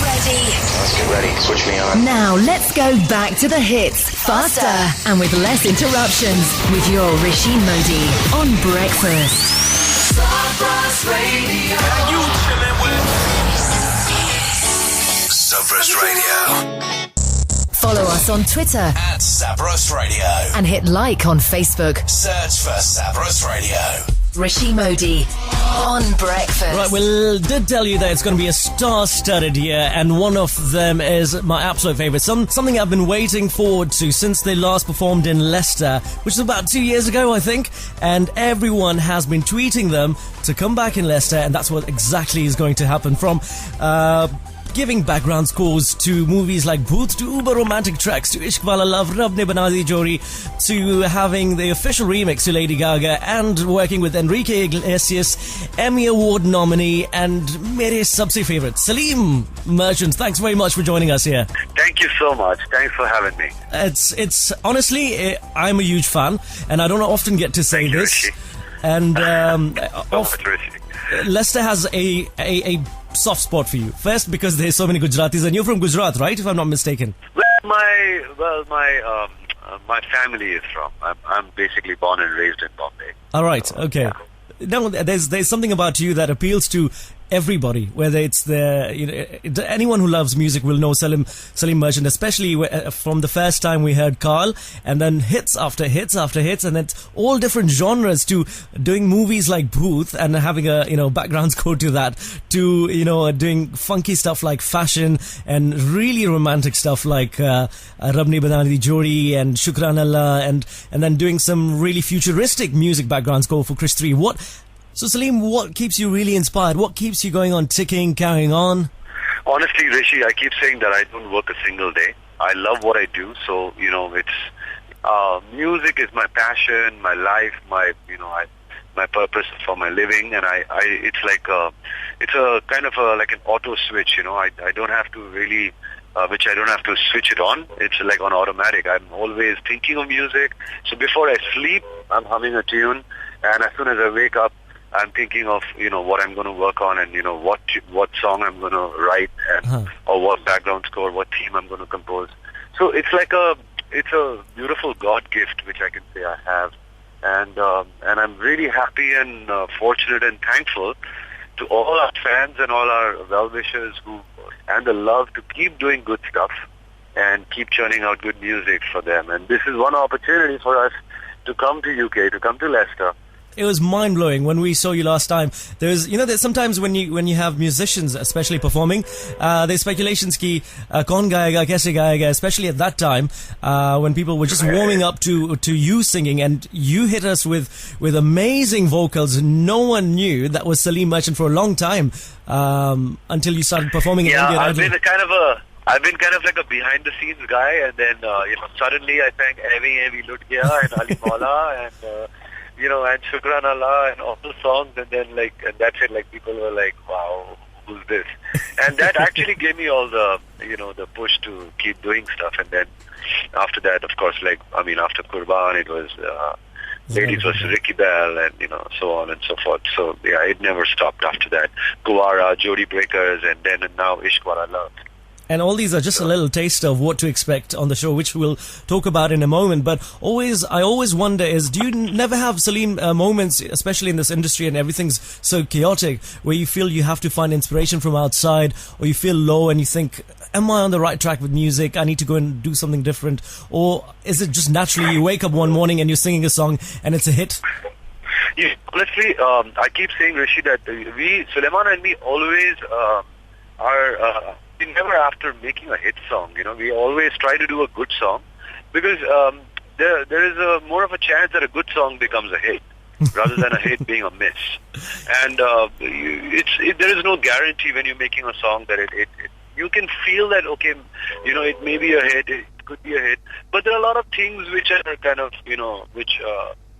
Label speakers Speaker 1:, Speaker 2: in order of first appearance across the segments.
Speaker 1: ready?
Speaker 2: Let's get ready. Switch me on.
Speaker 1: Now let's go back to the hits faster and with less interruptions with your Rishi Modi on Breakfast.
Speaker 3: Sabras Radio.
Speaker 4: How you chillin' with
Speaker 3: Sabras Radio.
Speaker 1: Follow us on Twitter
Speaker 3: At Sabras Radio.
Speaker 1: and hit like on Facebook.
Speaker 3: Search for Sabras Radio.
Speaker 1: Rishi Modi on Breakfast.
Speaker 5: Right, we did tell you that it's going to be a star-studded year, and one of them is my absolute favourite. Something I've been waiting forward to since they last performed in Leicester, which was about 2 years ago, I think. And everyone has been tweeting them to come back in Leicester, and that's what exactly is going to happen. From giving background scores to movies like Booth, to uber romantic tracks, to Ishq Wala Love, Rab Ne Bana Di Jodi, to having the official remix to Lady Gaga, and working with Enrique Iglesias, Emmy Award nominee, and mere sabse favourite, Salim Merchant. Thanks very much for joining us here.
Speaker 6: Thank you so much. Thanks for having me.
Speaker 5: It's honestly, I'm a huge fan, and I don't often get to say
Speaker 6: Thank you,
Speaker 5: this.
Speaker 6: Rishi.
Speaker 5: And
Speaker 6: So much, Rishi.
Speaker 5: Leicester has a soft spot for you. First, because there's so many Gujaratis, and you're from Gujarat, right? If I'm not mistaken.
Speaker 6: My family is from. I'm basically born and raised in Bombay.
Speaker 5: All right. Okay.
Speaker 6: Yeah.
Speaker 5: No, there's something about you that appeals to everybody, whether it's anyone who loves music will know Salim Merchant, especially from the first time we heard Carl, and then hits after hits after hits, and it's all different genres, to doing movies like Booth and having a background score to that, to doing funky stuff like Fashion, and really romantic stuff like Rab Ne Bana Di Jodi and Shukran Allah, and then doing some really futuristic music background score for Chris 3. So Salim, what keeps you really inspired? What keeps you going on, ticking, carrying on?
Speaker 6: Honestly, Rishi, I keep saying that I don't work a single day. I love what I do, so it's music is my passion, my life, my purpose for my living, and it's like it's a kind of like an auto switch. I don't have to really. Which I don't have to switch it on. It's like on automatic. I'm always thinking of music. So before I sleep, I'm humming a tune, and as soon as I wake up, I'm thinking of what I'm going to work on, and what song I'm going to write, and or what background score, what theme I'm going to compose. So it's like it's a beautiful God gift which I can say I have, and I'm really happy and fortunate and thankful to all our fans and all our well-wishers and the love to keep doing good stuff and keep churning out good music for them. And this is one opportunity for us to come to UK, to come to Leicester.
Speaker 5: It was mind-blowing when we saw you last time. There's sometimes when you have musicians especially performing, there's speculations ki kaun gayega, kaise gayega, especially at that time when people were just warming up to you singing, and you hit us with amazing vocals. No one knew that was Salim Merchant for a long time until you started performing in India.
Speaker 6: I've been kind of like a behind-the-scenes guy, and then suddenly I sang Evi Lut Gaya and Ali Maula and and Shukran Allah and all the songs, and then and that's it. Like, people were like, "Wow, who's this?" And that actually gave me all the the push to keep doing stuff. And then after that, of course, after Qurban, it was Ladies versus Ricky Bell, and so on and so forth. So yeah, it never stopped after that. Kuwara, Jodi Breakers, and now Ishq Wala Love.
Speaker 5: And all these are just a little taster of what to expect on the show, which we'll talk about in a moment. But I always wonder do you never have, Salim, moments, especially in this industry and everything's so chaotic, where you feel you have to find inspiration from outside, or you feel low and you think, am I on the right track with music? I need to go and do something different. Or is it just naturally you wake up one morning and you're singing a song and it's a hit?
Speaker 6: Yeah, honestly, I keep saying, Rishi, that Sulaiman and me always are... we never after making a hit song, we always try to do a good song, because there is more of a chance that a good song becomes a hit rather than a hit being a miss. And there is no guarantee when you're making a song that it you can feel that, okay, it may be a hit, it could be a hit, but there are a lot of things which are kind of, which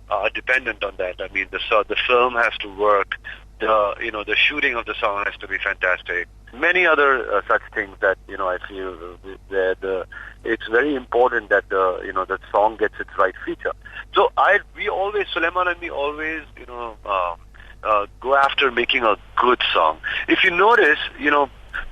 Speaker 6: are dependent on that. I mean, the film has to work, the shooting of the song has to be fantastic. Many other such things that I feel that it's very important that the song gets its right feature. So Sulaiman and me always go after making a good song. If you notice,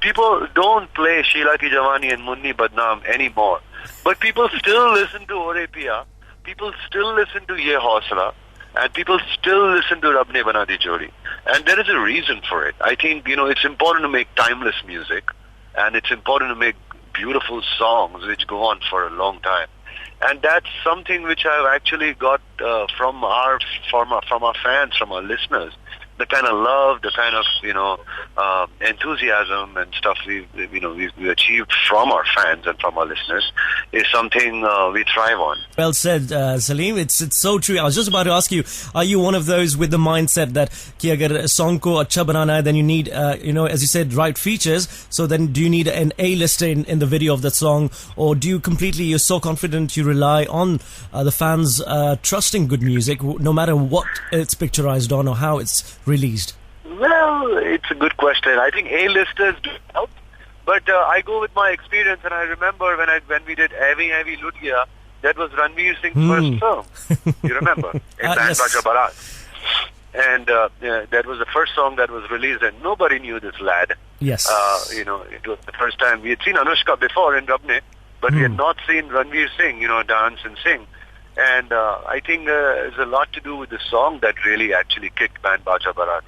Speaker 6: people don't play Sheila Ki Jawani and Munni Badnaam anymore. But people still listen to Ore Piya, people still listen to Ye Hausla, and people still listen to Rab Ne Bana Di Jodi. And there is a reason for it. I think, it's important to make timeless music, and it's important to make beautiful songs which go on for a long time. And that's something which I've actually got from our fans, from our listeners. The kind of love, the kind of enthusiasm and stuff we've achieved from our fans and from our listeners is something we thrive on.
Speaker 5: Well said, Salim. It's so true. I was just about to ask you: are you one of those with the mindset that कि अगर a song को अच्छा बनाना है, then you need as you said, right features? So then, do you need an A-lister in the video of that song, or do you you're so confident you rely on the fans trusting good music, no matter what it's picturized on or how it's released?
Speaker 6: Well, it's a good question. I think A-listers do help, but I go with my experience, and I remember when we did Avi Avi Ludhia, that was Ranveer Singh's first film. You remember? In
Speaker 5: Yes.
Speaker 6: Baja Barat. And that was the first song that was released, and nobody knew this lad.
Speaker 5: Yes.
Speaker 6: It was the first time. We had seen Anushka before in Rabne, but we had not seen Ranveer Singh, dance and sing. And I think there's a lot to do with the song that really actually kicked Band Baja Barat,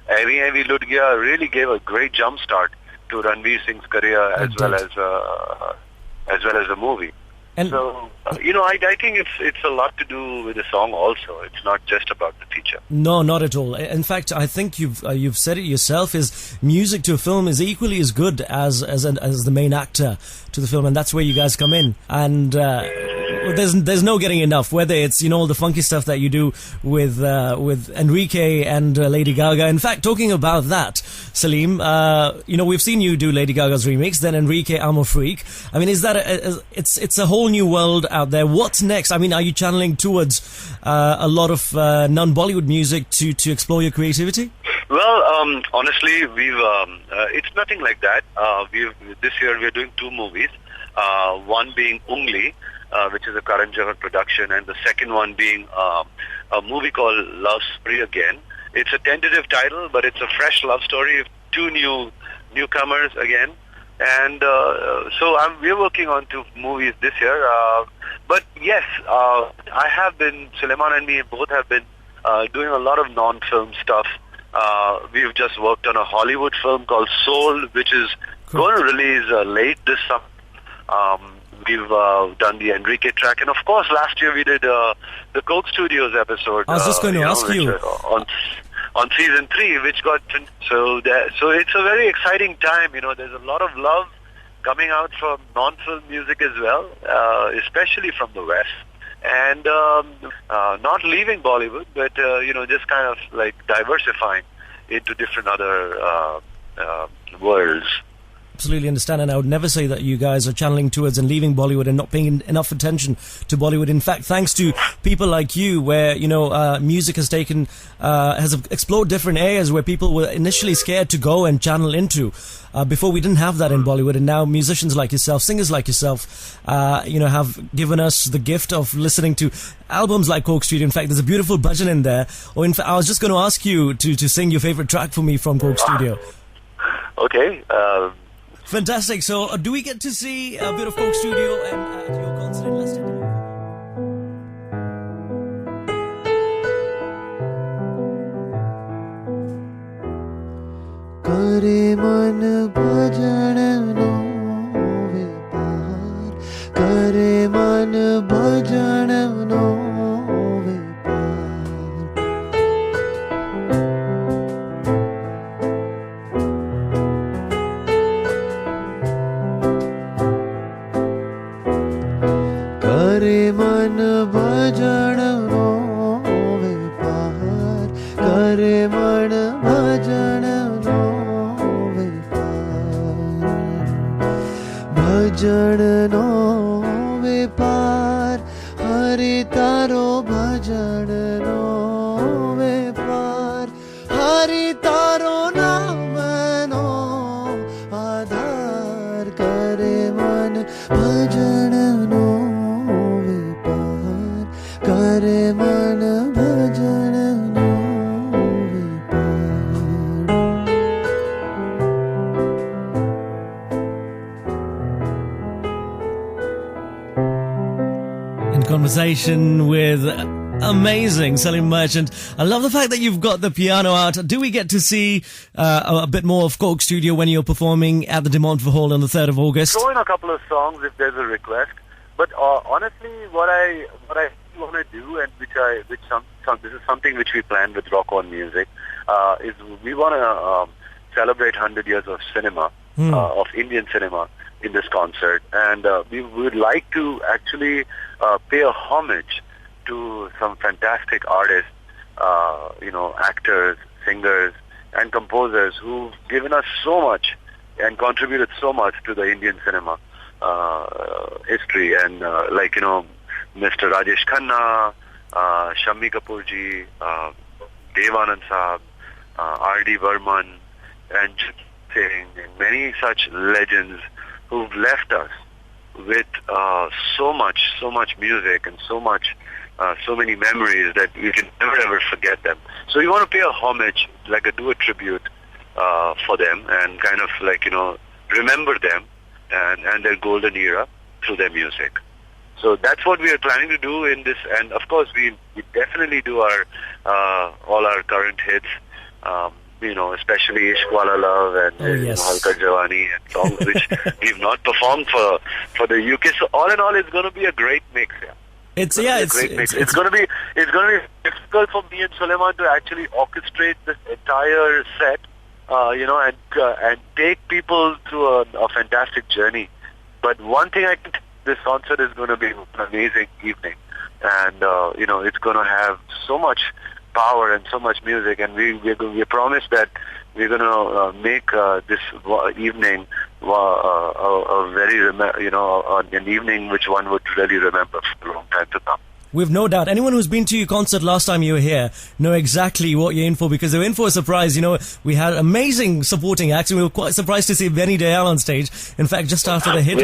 Speaker 6: Avi Avi Ludhia really gave a great jump start to Ranveer Singh's career as well as the movie.
Speaker 5: And
Speaker 6: So, I think it's a lot to do with the song also. It's not just about the feature.
Speaker 5: no, not at all. In fact, I think you've said it yourself. Is music to a film is equally as good as the main actor to the film, and that's where you guys come in. And there's no getting enough. Whether it's all the funky stuff that you do with Enrique and Lady Gaga. In fact, talking about that, Salim, we've seen you do Lady Gaga's remix, then Enrique I'm a Freak. I mean, is that it's a whole new world out there? What's next? I mean, are you channeling towards a lot of non-Bollywood music to explore your creativity?
Speaker 6: Well, honestly, it's nothing like that. This year we're doing 2 movies. One being Ungli, which is a Karan Johar production, and the second one being a movie called Love Spree Again. It's a tentative title, but it's a fresh love story of 2 newcomers again. And so we're working on 2 movies this year. But yes, I have been, Sulaiman and me both have been doing a lot of non-film stuff. We've just worked on a Hollywood film called Soul, which is going to release late this summer. We've done the Enrique track, and of course last year we did the Coke Studios episode.
Speaker 5: I was just going to ask you.
Speaker 6: On season 3, which got so it's a very exciting time. There's a lot of love coming out from non-film music as well, especially from the West, and not leaving Bollywood, but just kind of like diversifying into different other worlds.
Speaker 5: Absolutely understand, and I would never say that you guys are channeling towards and leaving Bollywood and not paying enough attention to Bollywood. In fact, thanks to people like you, where music has has explored different areas where people were initially scared to go and channel into. Before, we didn't have that in Bollywood, and now musicians like yourself, singers like yourself, have given us the gift of listening to albums like Coke Studio. In fact, there's a beautiful bhajan in there. Or in fact, I was just going to ask you to sing your favorite track for me from Coke Studio.
Speaker 6: Okay.
Speaker 5: Fantastic. So, do we get to see a bit of Coke Studio at your concert in Leicester?
Speaker 4: करे मन भजन no विपार करे मन भजन no करे मन भजन no विपार करे मन भजन no विपार भजन no विपार Hari तारो भजन no विपार Hari तारो नाम no आधार करे मन भजन नो करे मन भजन no विपार
Speaker 5: conversation with amazing Salim Merchant. I love the fact that you've got the piano out. Do we get to see a bit more of Coke Studio when you're performing at the DeMontfort Hall on the 3rd of August?
Speaker 6: Throw in a couple of songs if there's a request. But honestly, what I want to do, and this is something which we planned with Rock On Music, is we want to celebrate 100 years of cinema, of Indian cinema in this concert, and we would like to actually pay a homage to some fantastic artists, actors, singers, and composers who've given us so much and contributed so much to the Indian cinema history, and Mr. Rajesh Khanna, Shammi Kapoor ji, Devanand Saab, R.D. Burman, and Singh, and many such legends who've left us with so much music and so many memories that we can never ever forget them. So we want to pay a homage, do a tribute for them, and kind of remember them and their golden era through their music. So that's what we are planning to do in this, and of course we definitely do our all our current hits, especially Ishq Wala Love and Halka Jawani, and songs which we've not performed for the UK. So all in all, it's going to be a great mix. Yeah. It's going to be difficult for me and Sulaiman to actually orchestrate this entire set, and take people through a fantastic journey. But one thing I can tell, this concert is going to be an amazing evening, and it's going to have so much power and so much music, and we promise that we're going to make this evening a very an evening which one would really remember for a long time to come.
Speaker 5: We've no doubt. Anyone who's been to your concert last time you were here know exactly what you're in for, because they were in for a surprise. We had amazing supporting acts, and we were quite surprised to see Benny Dayal on stage. In fact, just after the hit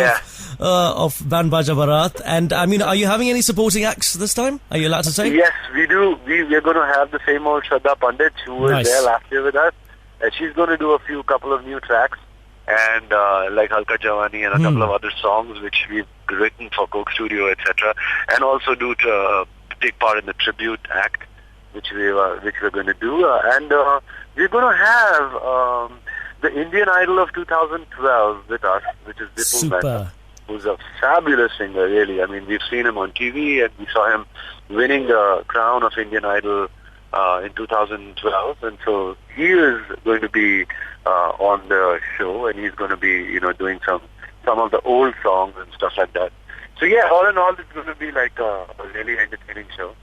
Speaker 5: of Band Baja Barat. And are you having any supporting acts this time? Are you allowed to say?
Speaker 6: Yes, we do. We're going to have the same old Shraddha Pandit, who was there last year with us. And she's going to do a couple of new tracks, and like Halka Jawani and a couple of other songs which we've written for Coke Studio, etc., and also take part in the tribute act which we're going to do, and we're going to have the Indian Idol of 2012 with us, which is Vipul Mehta, who's a fabulous singer, really. I mean, we've seen him on TV, and we saw him winning the crown of Indian Idol in 2012, and so he is going to be on the show, and he's going to be doing some of the old songs and stuff like that. So yeah, all in all, it's going to be like a really entertaining show.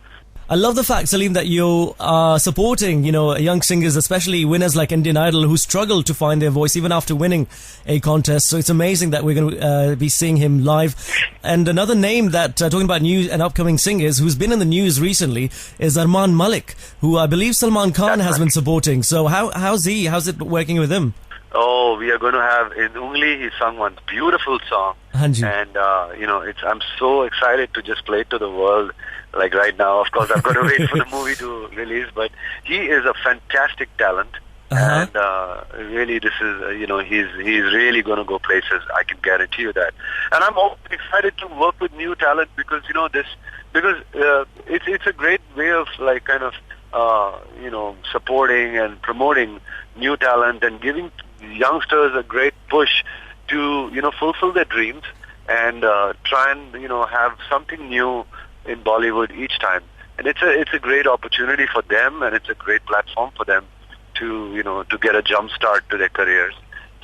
Speaker 5: I love the fact, Salim, that you are supporting, young singers, especially winners like Indian Idol, who struggle to find their voice even after winning a contest. So it's amazing that we're going to be seeing him live. And another name that, talking about new and upcoming singers, who's been in the news recently, is Arman Malik, who I believe Salman Khan has been supporting. So how's it working with him?
Speaker 6: Oh, we are going to have in Ungli. He sung one beautiful song,
Speaker 5: Hanji.
Speaker 6: And I'm so excited to just play it to the world. Like right now, of course, I've got to wait for the movie to release. But he is a fantastic talent, and really, this is he's really going to go places. I can guarantee you that. And I'm also excited to work with new talent because it's a great way of supporting and promoting new talent and giving youngsters a great push to fulfill their dreams and try and have something new in Bollywood each time. And it's a great opportunity for them, and it's a great platform for them to get a jump start to their careers.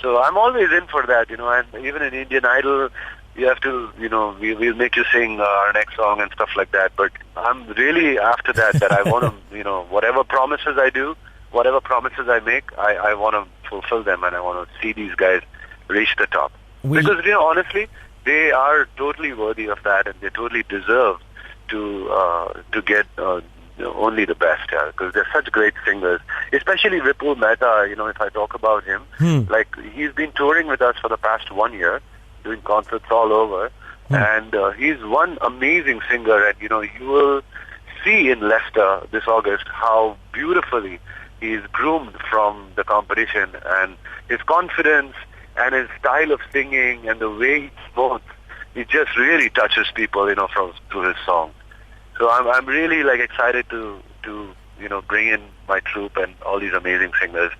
Speaker 6: So I'm always in for that, and even in Indian Idol, you have to, we'll make you sing our next song and stuff like that. But I'm really after that I want to, whatever promises I do, whatever promises I make, I want to fulfill them, and I want to see these guys reach the top. Because, honestly, they are totally worthy of that, and they totally deserve to get only the best, because they're such great singers. Especially Vipul Mehta, if I talk about him, he's been touring with us for the past 1 year, doing concerts all over, and he's one amazing singer, and you will see in Leicester this August how beautifully he's groomed from the competition, and his confidence and his style of singing and the way he spoke, it just really touches people, through his song. So I'm really like excited to bring in my troupe and all these amazing singers,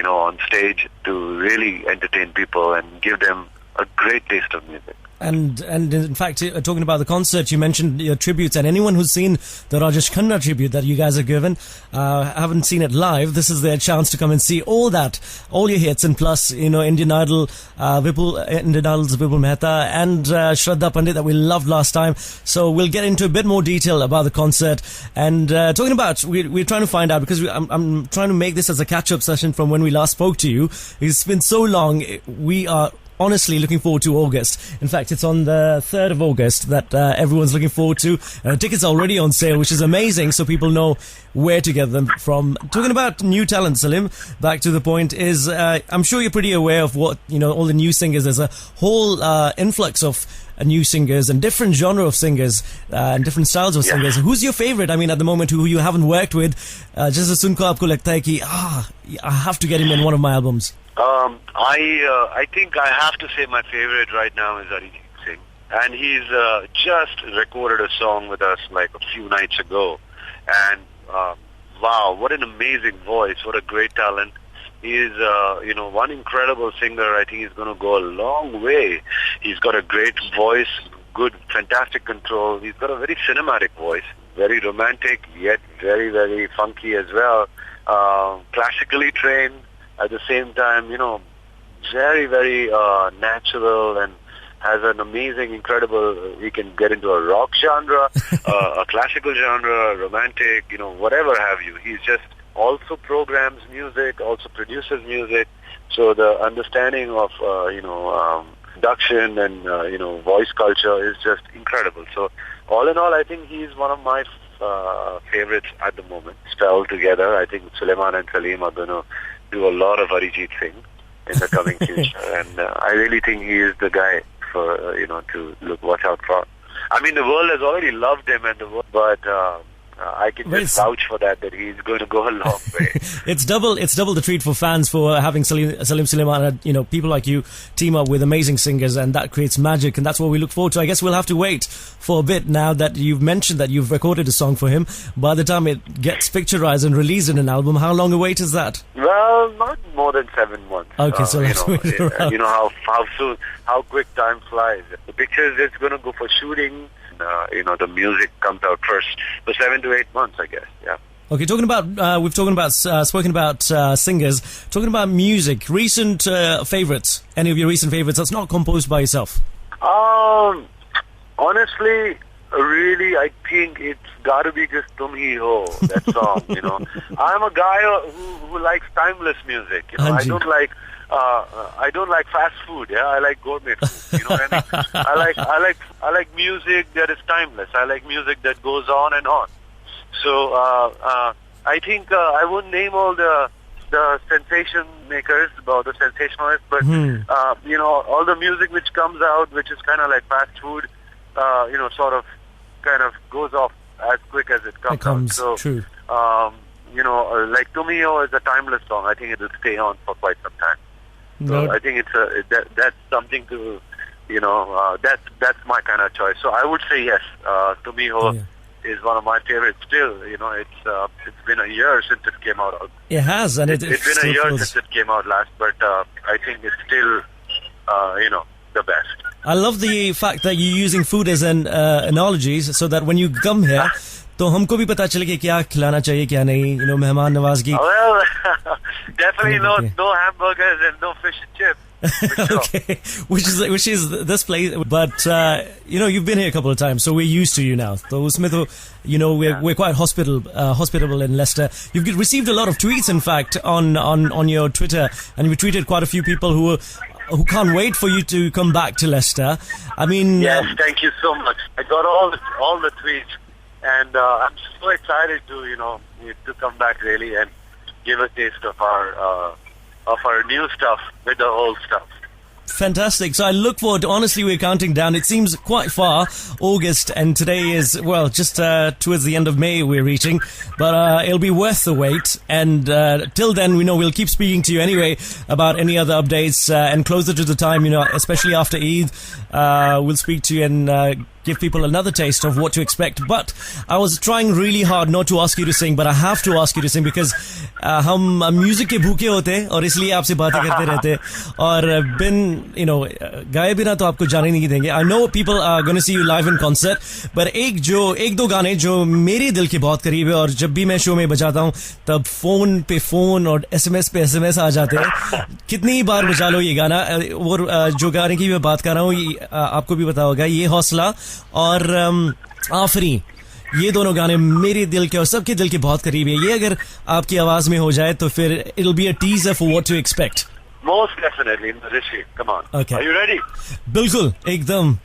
Speaker 6: on stage to really entertain people and give them a great taste of music.
Speaker 5: And in fact, talking about the concert, you mentioned your tributes, and anyone who's seen the Rajesh Khanna tribute that you guys have given, haven't seen it live, this is their chance to come and see all your hits, and plus, Indian Idol's Vipul Mehta and Shraddha Pandit that we loved last time. So we'll get into a bit more detail about the concert. And talking about, we're trying to find out, because I'm trying to make this as a catch-up session from when we last spoke to you. It's been so long. We are honestly looking forward to August. In fact, it's on the 3rd of August that everyone's looking forward to. Tickets are already on sale, which is amazing, so people know where to get them from. Talking about new talent, Salim, back to the point is, I'm sure you're pretty aware of what, all the new singers. There's a whole influx of new singers and different genre of singers and different styles of singers. Who's your favorite, at the moment, who you haven't worked with? Just as sunko aapko lagta hai ki, I have to get him in one of my albums.
Speaker 6: I think I have to say my favorite right now is Arijit Singh, and he's just recorded a song with us like a few nights ago, and wow, what an amazing voice, what a great talent. He is, one incredible singer. I think he's going to go a long way. He's got a great voice, good, fantastic control. He's got a very cinematic voice, very romantic, yet very, very funky as well. Classically trained. At the same time, very, very natural, and has an amazing, incredible, he can get into a rock genre, a classical genre, romantic, whatever have you. He's just also programs music, also produces music. So the understanding of, production and, voice culture is just incredible. So all in all, I think he's one of my favorites at the moment. Spelled together, I think Sulaiman and Salim are going to do a lot of Arijit Singh in the coming future, and I really think he is the guy for to watch out for. I mean, the world has already loved him, but I can just vouch for that he's going to go a long way.
Speaker 5: It's double the treat for fans for having Salim Sulaiman, people like you team up with amazing singers, and that creates magic, and that's what we look forward to. I guess we'll have to wait for a bit now that you've mentioned that you've recorded a song for him. By the time it gets picturized and released in an album, how long a wait is that?
Speaker 6: Well, not more than 7 months.
Speaker 5: Okay, so let's wait around.
Speaker 6: How quick time flies. The picture is just going to go for shooting. The music comes out first for 7 to 8 months, I guess. Yeah.
Speaker 5: Okay, we've spoken about singers. Talking about music, recent favorites. Any of your recent favorites that's not composed by yourself?
Speaker 6: Honestly, really, I think it's got to be just Tum Hi Ho, that song. I'm a guy who likes timeless music. I don't like fast food. Yeah, I like gourmet food. You know what I mean? I like music that is timeless. I like music that goes on and on. So I think I wouldn't name all the sensation makers or the sensationalists, but all the music which comes out, which is kind of like fast food, sort of kind of goes off as quick as it comes out. So,
Speaker 5: true.
Speaker 6: Like Tum Hi Ho is a timeless song. I think it will stay on for quite some time. So I think that's something to, that's my kind of choice. So I would say yes, Tum Hi Ho is one of my favorites still. It's been a year since it came out.
Speaker 5: It has, and it's
Speaker 6: been a year since it came out last, but I think it's still, the best.
Speaker 5: I love the fact that you're using food as an analogies, so that when you come here, तो हमको भी पता चले कि क्या खिलाना चाहिए क्या नहीं, मेहमान नवाजगी.
Speaker 6: Well, definitely no hamburgers and no fish and chips. Sure.
Speaker 5: Okay, which is this place, but you've been here a couple of times, so we're used to you now. So usme to, we're quite hospitable in Leicester. You've received a lot of tweets, in fact, on your Twitter, and you tweeted quite a few people who can't wait for you to come back to Leicester. I mean,
Speaker 6: yes, thank you so much. I got all the tweets, and I'm so excited to come back really and give a taste of our new stuff with the old stuff.
Speaker 5: Fantastic. So I look forward to, honestly, we're counting down. It seems quite far, August, and today is, well, just towards the end of May we're reaching. But it'll be worth the wait. And till then, we'll keep speaking to you anyway about any other updates. And closer to the time, especially after Eid, we'll speak to you and give people another taste of what to expect. But I was trying really hard not to ask you to sing, but I have to ask you to sing because हम music के भूखे होते हैं और इसलिए आपसे बातें करते रहते हैं और गाए बिना तो आपको जाने नहीं देंगे. I know people are going to see you live in concert, but एक दो गाने जो मेरे दिल के बहुत करीब है और जब भी मैं शो में बजाता हूँ तब फोन पे फोन और SMS पे SMS आ जाते हैं. कितनी बार बजा लो ये गाना. और जो गाने की मैं बात कर रहा हूँ आपको भी पता होगा, ये हौसला और आफरी, ये दोनों गाने मेरे दिल के और सबके दिल के बहुत करीब है. ये अगर आपकी आवाज में हो जाए तो फिर it'll be a teaser for what to expect.
Speaker 6: Most definitely, Rishi. Come on.
Speaker 5: Okay.
Speaker 6: Are you ready?
Speaker 5: Bilkul, ekdam.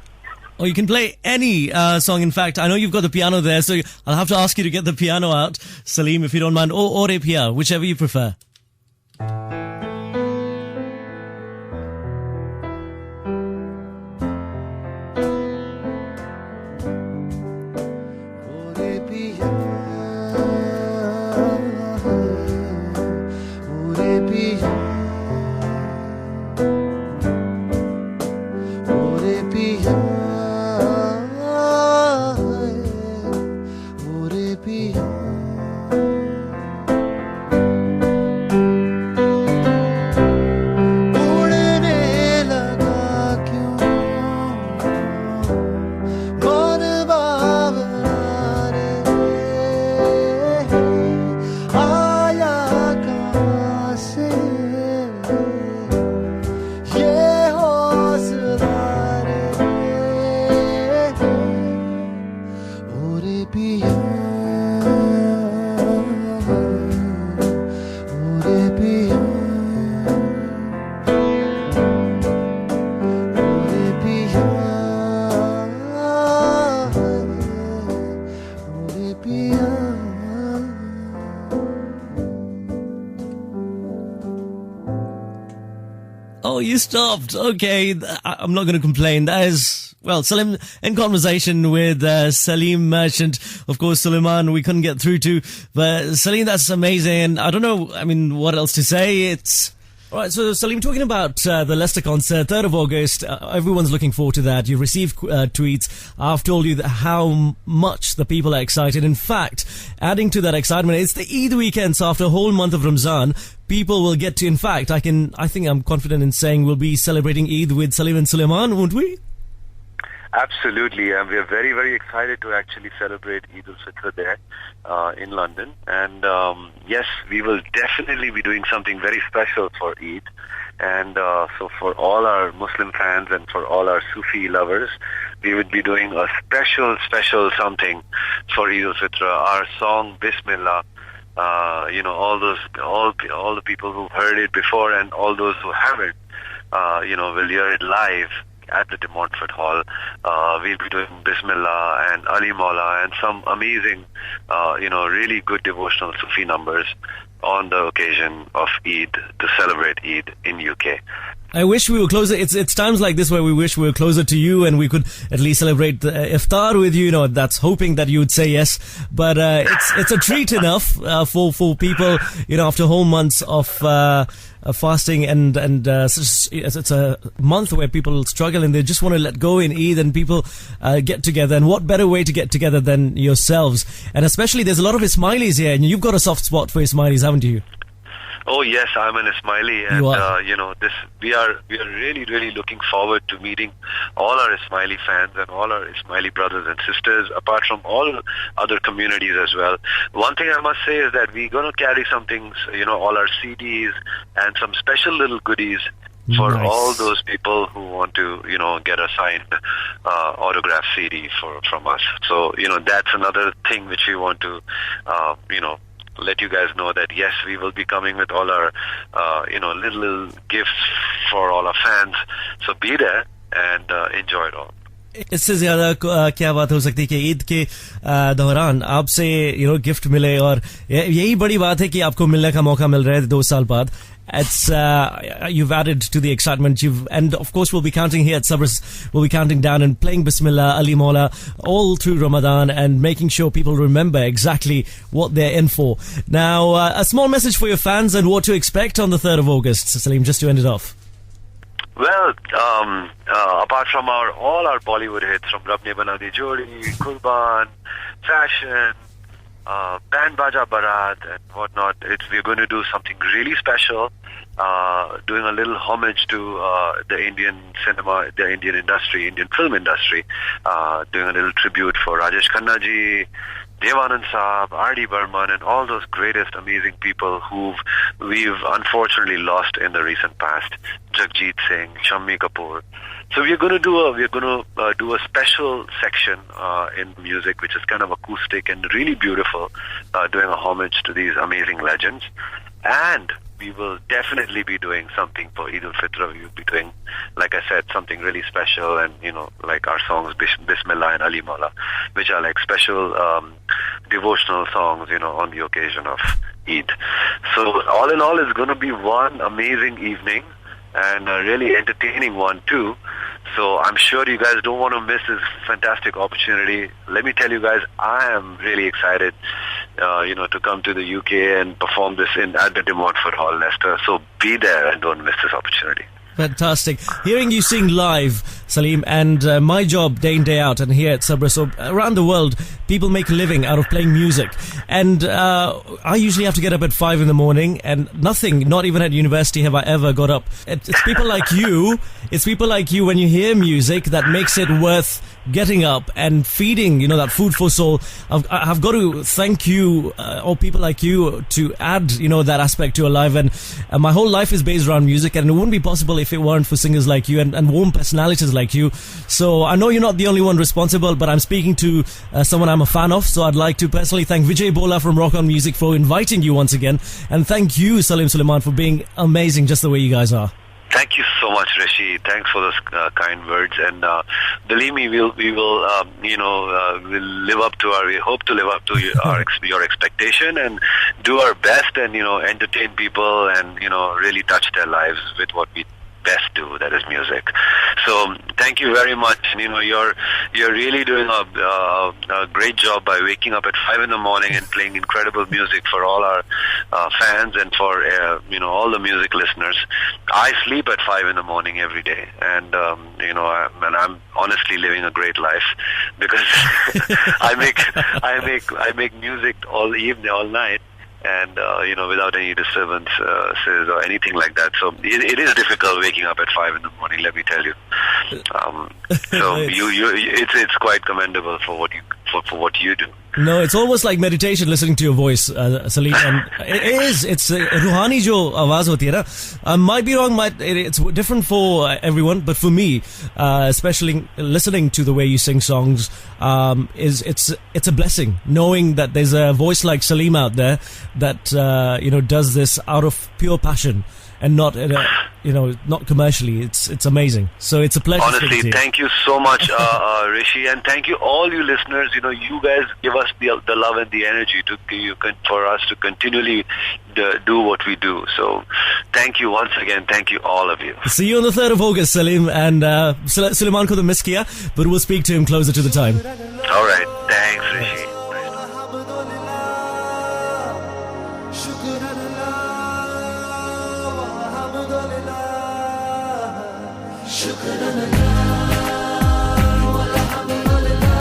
Speaker 5: Or you can play any song. In fact, I know you've got the piano there, so I'll have to ask you to get the piano out, Salim, if you don't mind, or a piano, whichever you prefer. Oh, you stopped. Okay, I'm not going to complain. That is, well, Salim in conversation with Salim Merchant. Of course, Sulaiman we couldn't get through to. But Salim, that's amazing. I don't know, what else to say. It's... All right, so Salim, talking about the Leicester concert, 3rd of August, everyone's looking forward to that. You've received tweets. I've told you how much the people are excited. In fact, adding to that excitement, it's the Eid weekend, so after a whole month of Ramzan, people will get to, in fact, I think I'm confident in saying we'll be celebrating Eid with Salim and Sulaiman, won't we?
Speaker 6: Absolutely, and we are very, very excited to actually celebrate Eid al-Fitr there in London. And yes, we will definitely be doing something very special for Eid. And so for all our Muslim fans and for all our Sufi lovers, we would be doing a special something for Eid al-Fitr. Our song Bismillah, all the people who've heard it before and all those who haven't, will hear it live at the DeMontfort Hall. We'll be doing Bismillah and Ali Maula and some amazing, really good devotional Sufi numbers on the occasion of Eid, to celebrate Eid in UK.
Speaker 5: I wish we were closer. It's times like this where we wish we were closer to you and we could at least celebrate the iftar with you. That's hoping that you would say yes. But it's a treat enough for people. After whole months of fasting and it's a month where people struggle and they just want to let go in Eid and people get together. And what better way to get together than yourselves? And especially there's a lot of Ismailis here, and you've got a soft spot for Ismailis, haven't you?
Speaker 6: Oh yes, I'm an Ismaili, and we are really, really looking forward to meeting all our Ismaili fans and all our Ismaili brothers and sisters, apart from all other communities as well. One thing I must say is that we're going to carry some things, all our CDs and some special little goodies for all those people who want to, get a signed autograph CD from us. So, that's another thing which we want to, let you guys know that yes, we will be coming with all our, little gifts for all our fans. So be there and enjoy it all.
Speaker 5: इससे ज्यादा क्या बात हो सकती है कि ईद के दौरान आपसे गिफ्ट मिले, और यही बड़ी बात है कि आपको मिलने का मौका मिल रहा है 2 साल बाद. It's you've added to the excitement. And of course we'll be counting here at Sabras. We'll be counting down and playing Bismillah, Ali Mola all through Ramadan and making sure people remember exactly what they're in for. Now, a small message for your fans and what to expect on the 3rd of August, Salim, just to end it off.
Speaker 6: Well, apart from all our Bollywood hits from Rab Ne Bana Di Jodi, Kurban, Fashion, Band Baja Barat and whatnot, we're going to do something really special, doing a little homage to the Indian cinema, the Indian industry, Indian film industry, doing a little tribute for Rajesh Khanna ji, Devanand Saab, R.D. Burman, and all those greatest, amazing people we've unfortunately lost in the recent past. Jagjit Singh, Shammi Kapoor. So we're going to do a special section in music, which is kind of acoustic and really beautiful, doing a homage to these amazing legends. And we will definitely be doing something for Eid al-Fitr. We'll be doing, like I said, something really special, and like our songs Bismillah and Ali Mawla, which are like special devotional songs, on the occasion of Eid. So all in all, it's going to be one amazing evening and a really entertaining one too. So I'm sure you guys don't want to miss this fantastic opportunity. Let me tell you guys, I am really excited, to come to the UK and perform this at the DeMontfort Hall, Leicester. So be there and don't miss this opportunity.
Speaker 5: Fantastic. Hearing you sing live, Salim, and my job day in, day out, and here at Sabras, so around the world, people make a living out of playing music. And I usually have to get up at 5 in the morning, and not even at university have I ever got up. It's people like you, when you hear music that makes it worth getting up and feeding, that food for soul. I've got to thank you, or people like you, to add, that aspect to our life. And my whole life is based around music, and it wouldn't be possible if it weren't for singers like you and warm personalities like you. So I know you're not the only one responsible, but I'm speaking to someone I'm a fan of. So I'd like to personally thank Vijay Bola from Rock On Music for inviting you once again. And thank you, Salim Sulaiman, for being amazing just the way you guys are.
Speaker 6: Thank you so much, Rishi. Thanks for those kind words. And believe me, we hope to live up to your expectation and do our best and entertain people and really touch their lives with what we best do, that is music. So thank you very much. You're really doing a great job by waking up at 5 in the morning and playing incredible music for all our fans and for all the music listeners. I sleep at 5 in the morning every day, and I'm honestly living a great life because I make music all evening, all night. And, without any disturbances or anything like that. So it is difficult waking up at 5 in the morning, let me tell you. So it's quite commendable for what you do.
Speaker 5: No, it's almost like meditation listening to your voice, Salim. And it's Ruhani jo awaaz hoti hai na. Might be wrong, it's different for everyone, but for me, especially listening to the way you sing songs, it's a blessing knowing that there's a voice like Salim out there that does this out of pure passion and not not commercially. It's amazing. So it's a pleasure.
Speaker 6: Honestly, thank you so much, Rishi, and thank you all you listeners. You guys give us the love and the energy for us to continually do what we do. So thank you once again. Thank you, all of you.
Speaker 5: See you on the 3rd of August, Salim, and Sulaiman ko to miss kiya, but we'll speak to him closer to the time.
Speaker 6: All right. Thanks, Rishi.
Speaker 4: Shukran